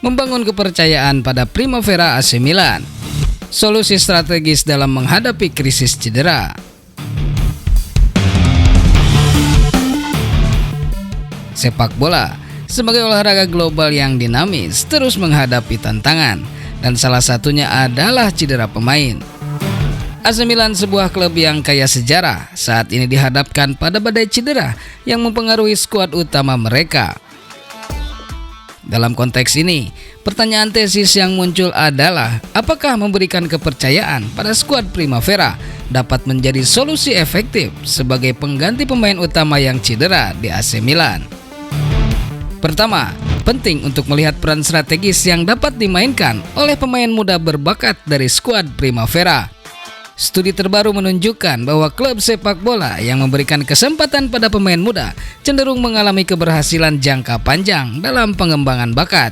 membangun kepercayaan pada Primavera AC Milan. Solusi strategis dalam menghadapi krisis cedera. Sepak bola sebagai olahraga global yang dinamis terus menghadapi tantangan, dan salah satunya adalah cedera pemain. AC Milan, sebuah klub yang kaya sejarah, saat ini dihadapkan pada badai cedera yang mempengaruhi skuad utama mereka. Dalam konteks ini, pertanyaan tesis yang muncul adalah apakah memberikan kepercayaan pada skuad Primavera dapat menjadi solusi efektif sebagai pengganti pemain utama yang cedera di AC Milan. Pertama, penting untuk melihat peran strategis yang dapat dimainkan oleh pemain muda berbakat dari skuad Primavera. Studi terbaru menunjukkan bahwa klub sepak bola yang memberikan kesempatan pada pemain muda cenderung mengalami keberhasilan jangka panjang dalam pengembangan bakat.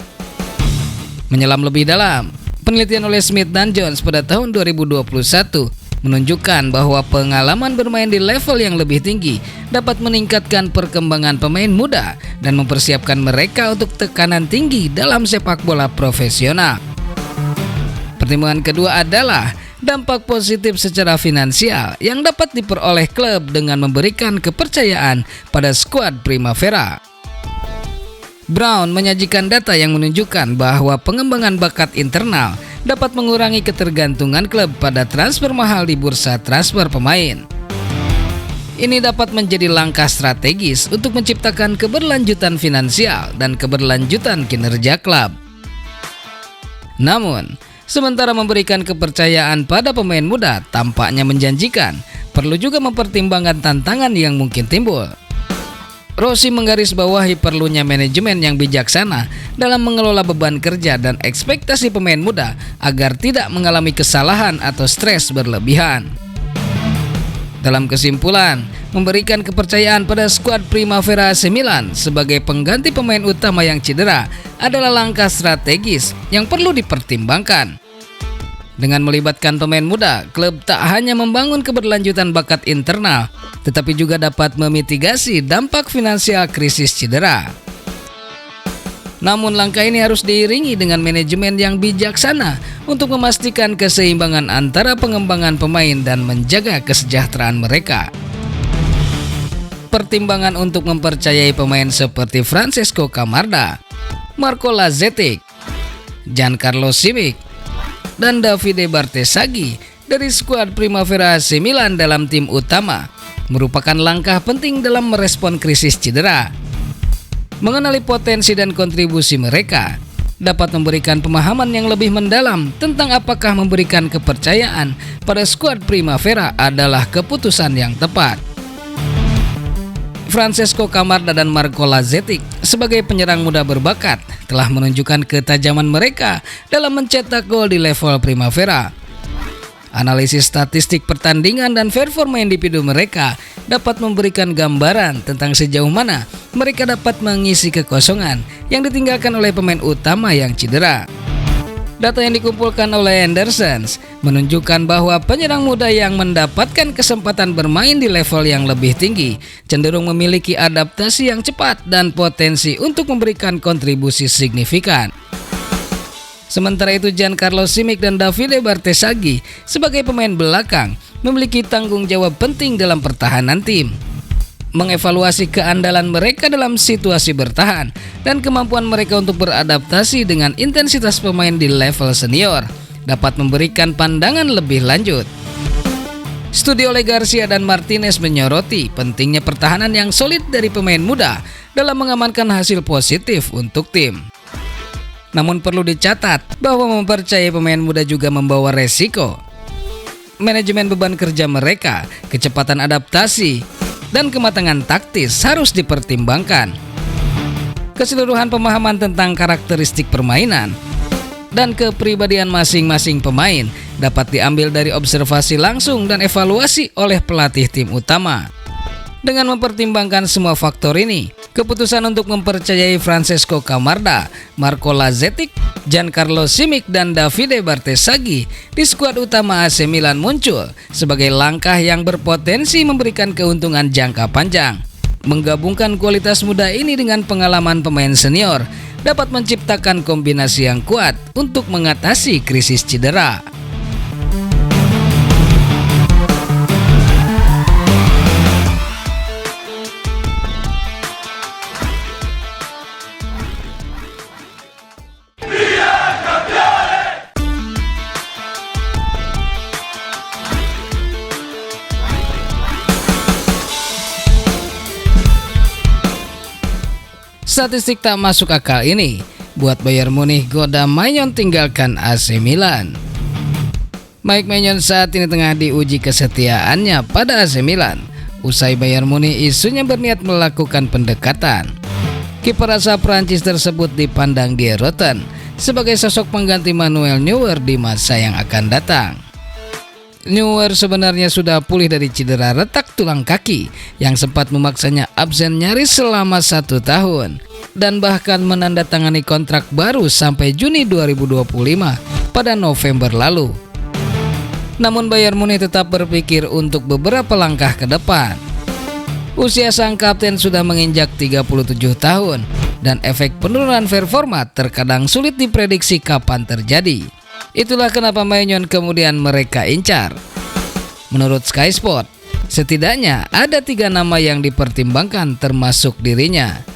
Menyelam lebih dalam, penelitian oleh Smith dan Jones pada tahun 2021 menunjukkan bahwa pengalaman bermain di level yang lebih tinggi dapat meningkatkan perkembangan pemain muda dan mempersiapkan mereka untuk tekanan tinggi dalam sepak bola profesional. Pertimbangan kedua adalah dampak positif secara finansial yang dapat diperoleh klub dengan memberikan kepercayaan pada skuad Primavera. Brown menyajikan data yang menunjukkan bahwa pengembangan bakat internal dapat mengurangi ketergantungan klub pada transfer mahal di bursa transfer pemain. Ini dapat menjadi langkah strategis untuk menciptakan keberlanjutan finansial dan keberlanjutan kinerja klub. Namun, sementara memberikan kepercayaan pada pemain muda tampaknya menjanjikan, perlu juga mempertimbangkan tantangan yang mungkin timbul. Rossi menggarisbawahi perlunya manajemen yang bijaksana dalam mengelola beban kerja dan ekspektasi pemain muda agar tidak mengalami kesalahan atau stres berlebihan. Dalam kesimpulan, memberikan kepercayaan pada skuad Primavera AC Milan sebagai pengganti pemain utama yang cedera adalah langkah strategis yang perlu dipertimbangkan. Dengan melibatkan pemain muda, klub tak hanya membangun keberlanjutan bakat internal, tetapi juga dapat memitigasi dampak finansial krisis cedera. Namun langkah ini harus diiringi dengan manajemen yang bijaksana untuk memastikan keseimbangan antara pengembangan pemain dan menjaga kesejahteraan mereka. Pertimbangan untuk mempercayai pemain seperti Francesco Camarda, Marco Lazetic, Giancarlo Simic, dan Davide Bartesaghi dari skuad Primavera AC Milan dalam tim utama merupakan langkah penting dalam merespon krisis cedera. Mengenali potensi dan kontribusi mereka dapat memberikan pemahaman yang lebih mendalam tentang apakah memberikan kepercayaan pada skuad Primavera adalah keputusan yang tepat. Francesco Camarda dan Marco Lazetic sebagai penyerang muda berbakat telah menunjukkan ketajaman mereka dalam mencetak gol di level Primavera. Analisis statistik pertandingan dan performa individu mereka dapat memberikan gambaran tentang sejauh mana mereka dapat mengisi kekosongan yang ditinggalkan oleh pemain utama yang cedera. Data yang dikumpulkan oleh Anderson menunjukkan bahwa penyerang muda yang mendapatkan kesempatan bermain di level yang lebih tinggi cenderung memiliki adaptasi yang cepat dan potensi untuk memberikan kontribusi signifikan. Sementara itu, Giancarlo Simic dan Davide Bartesaghi sebagai pemain belakang memiliki tanggung jawab penting dalam pertahanan tim. Mengevaluasi keandalan mereka dalam situasi bertahan dan kemampuan mereka untuk beradaptasi dengan intensitas pemain di level senior dapat memberikan pandangan lebih lanjut. Studi oleh Garcia dan Martinez menyoroti pentingnya pertahanan yang solid dari pemain muda dalam mengamankan hasil positif untuk tim. Namun perlu dicatat bahwa mempercayai pemain muda juga membawa resiko. Manajemen beban kerja mereka, kecepatan adaptasi, dan kematangan taktis harus dipertimbangkan. Keseluruhan pemahaman tentang karakteristik permainan dan kepribadian masing-masing pemain dapat diambil dari observasi langsung dan evaluasi oleh pelatih tim utama. Dengan mempertimbangkan semua faktor ini, keputusan untuk mempercayai Francesco Camarda, Marco Lazetic, Giancarlo Simic, dan Davide Bartesaghi di skuad utama AC Milan muncul sebagai langkah yang berpotensi memberikan keuntungan jangka panjang. Menggabungkan kualitas muda ini dengan pengalaman pemain senior dapat menciptakan kombinasi yang kuat untuk mengatasi krisis cedera. Statistik tak masuk akal ini buat Bayern Munich goda Maignan tinggalkan AC Milan. Mike Maignan saat ini tengah diuji kesetiaannya pada AC Milan. Usai Bayern Munich isunya berniat melakukan pendekatan. Kiper asal Prancis tersebut dipandang di Everton sebagai sosok pengganti Manuel Neuer di masa yang akan datang. Neuer sebenarnya sudah pulih dari cedera retak tulang kaki yang sempat memaksanya absen nyaris selama 1 tahun dan bahkan menandatangani kontrak baru sampai Juni 2025 pada November lalu. Namun Bayern Munich tetap berpikir untuk beberapa langkah ke depan. Usia sang kapten sudah menginjak 37 tahun dan efek penurunan performa terkadang sulit diprediksi kapan terjadi. Itulah kenapa Maignan kemudian mereka incar. Menurut Sky Sport, setidaknya ada 3 nama yang dipertimbangkan termasuk dirinya.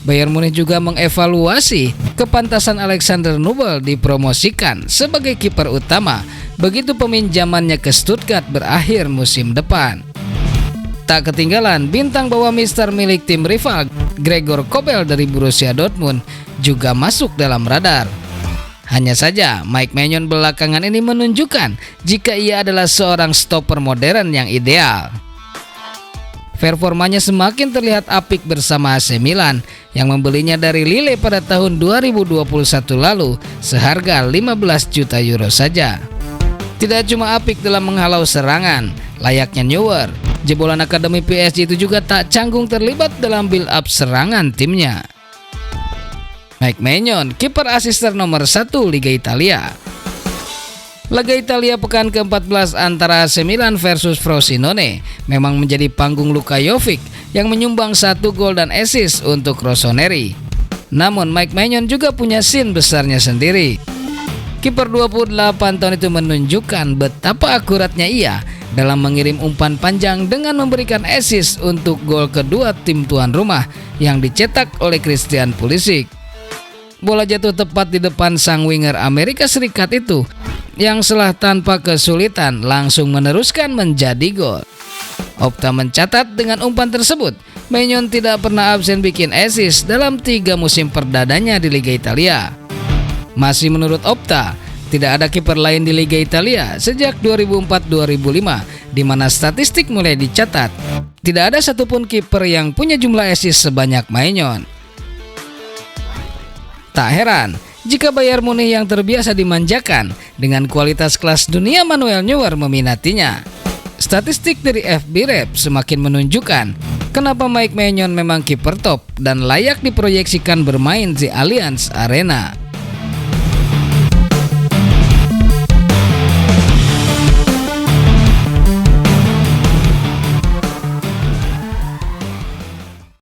Bayern Munich juga mengevaluasi kepantasan Alexander Nubel dipromosikan sebagai kiper utama begitu peminjamannya ke Stuttgart berakhir musim depan. Tak ketinggalan, bintang bawah mister milik tim rival Gregor Kobel dari Borussia Dortmund juga masuk dalam radar. Hanya saja Mike Maignan belakangan ini menunjukkan jika ia adalah seorang stopper modern yang ideal. Performanya semakin terlihat apik bersama AC Milan yang membelinya dari Lille pada tahun 2021 lalu seharga 15 juta euro saja. Tidak cuma apik dalam menghalau serangan, layaknya Neuer, jebolan akademi PSG itu juga tak canggung terlibat dalam build-up serangan timnya. Mike Maignan, kiper asisten nomor 1 Liga Italia. Laga Italia pekan ke-14 antara AC Milan versus Frosinone memang menjadi panggung Luka Jovic yang menyumbang 1 gol dan assist untuk Rossoneri. Namun Mike Maignan juga punya scene besarnya sendiri. Kiper 28 tahun itu menunjukkan betapa akuratnya ia dalam mengirim umpan panjang dengan memberikan assist untuk gol kedua tim tuan rumah yang dicetak oleh Christian Pulisic. Bola jatuh tepat di depan sang winger Amerika Serikat itu yang setelah tanpa kesulitan langsung meneruskan menjadi gol. Opta mencatat dengan umpan tersebut, Maignan tidak pernah absen bikin assist dalam 3 musim perdananya di Liga Italia. Masih menurut Opta, tidak ada kiper lain di Liga Italia sejak 2004-2005 di mana statistik mulai dicatat. Tidak ada satupun kiper yang punya jumlah assist sebanyak Maignan. Tak heran jika Bayern Munich yang terbiasa dimanjakan dengan kualitas kelas dunia Manuel Neuer meminatinya. Statistik dari FBref semakin menunjukkan kenapa Mike Maignan memang kiper top dan layak diproyeksikan bermain di Allianz Arena.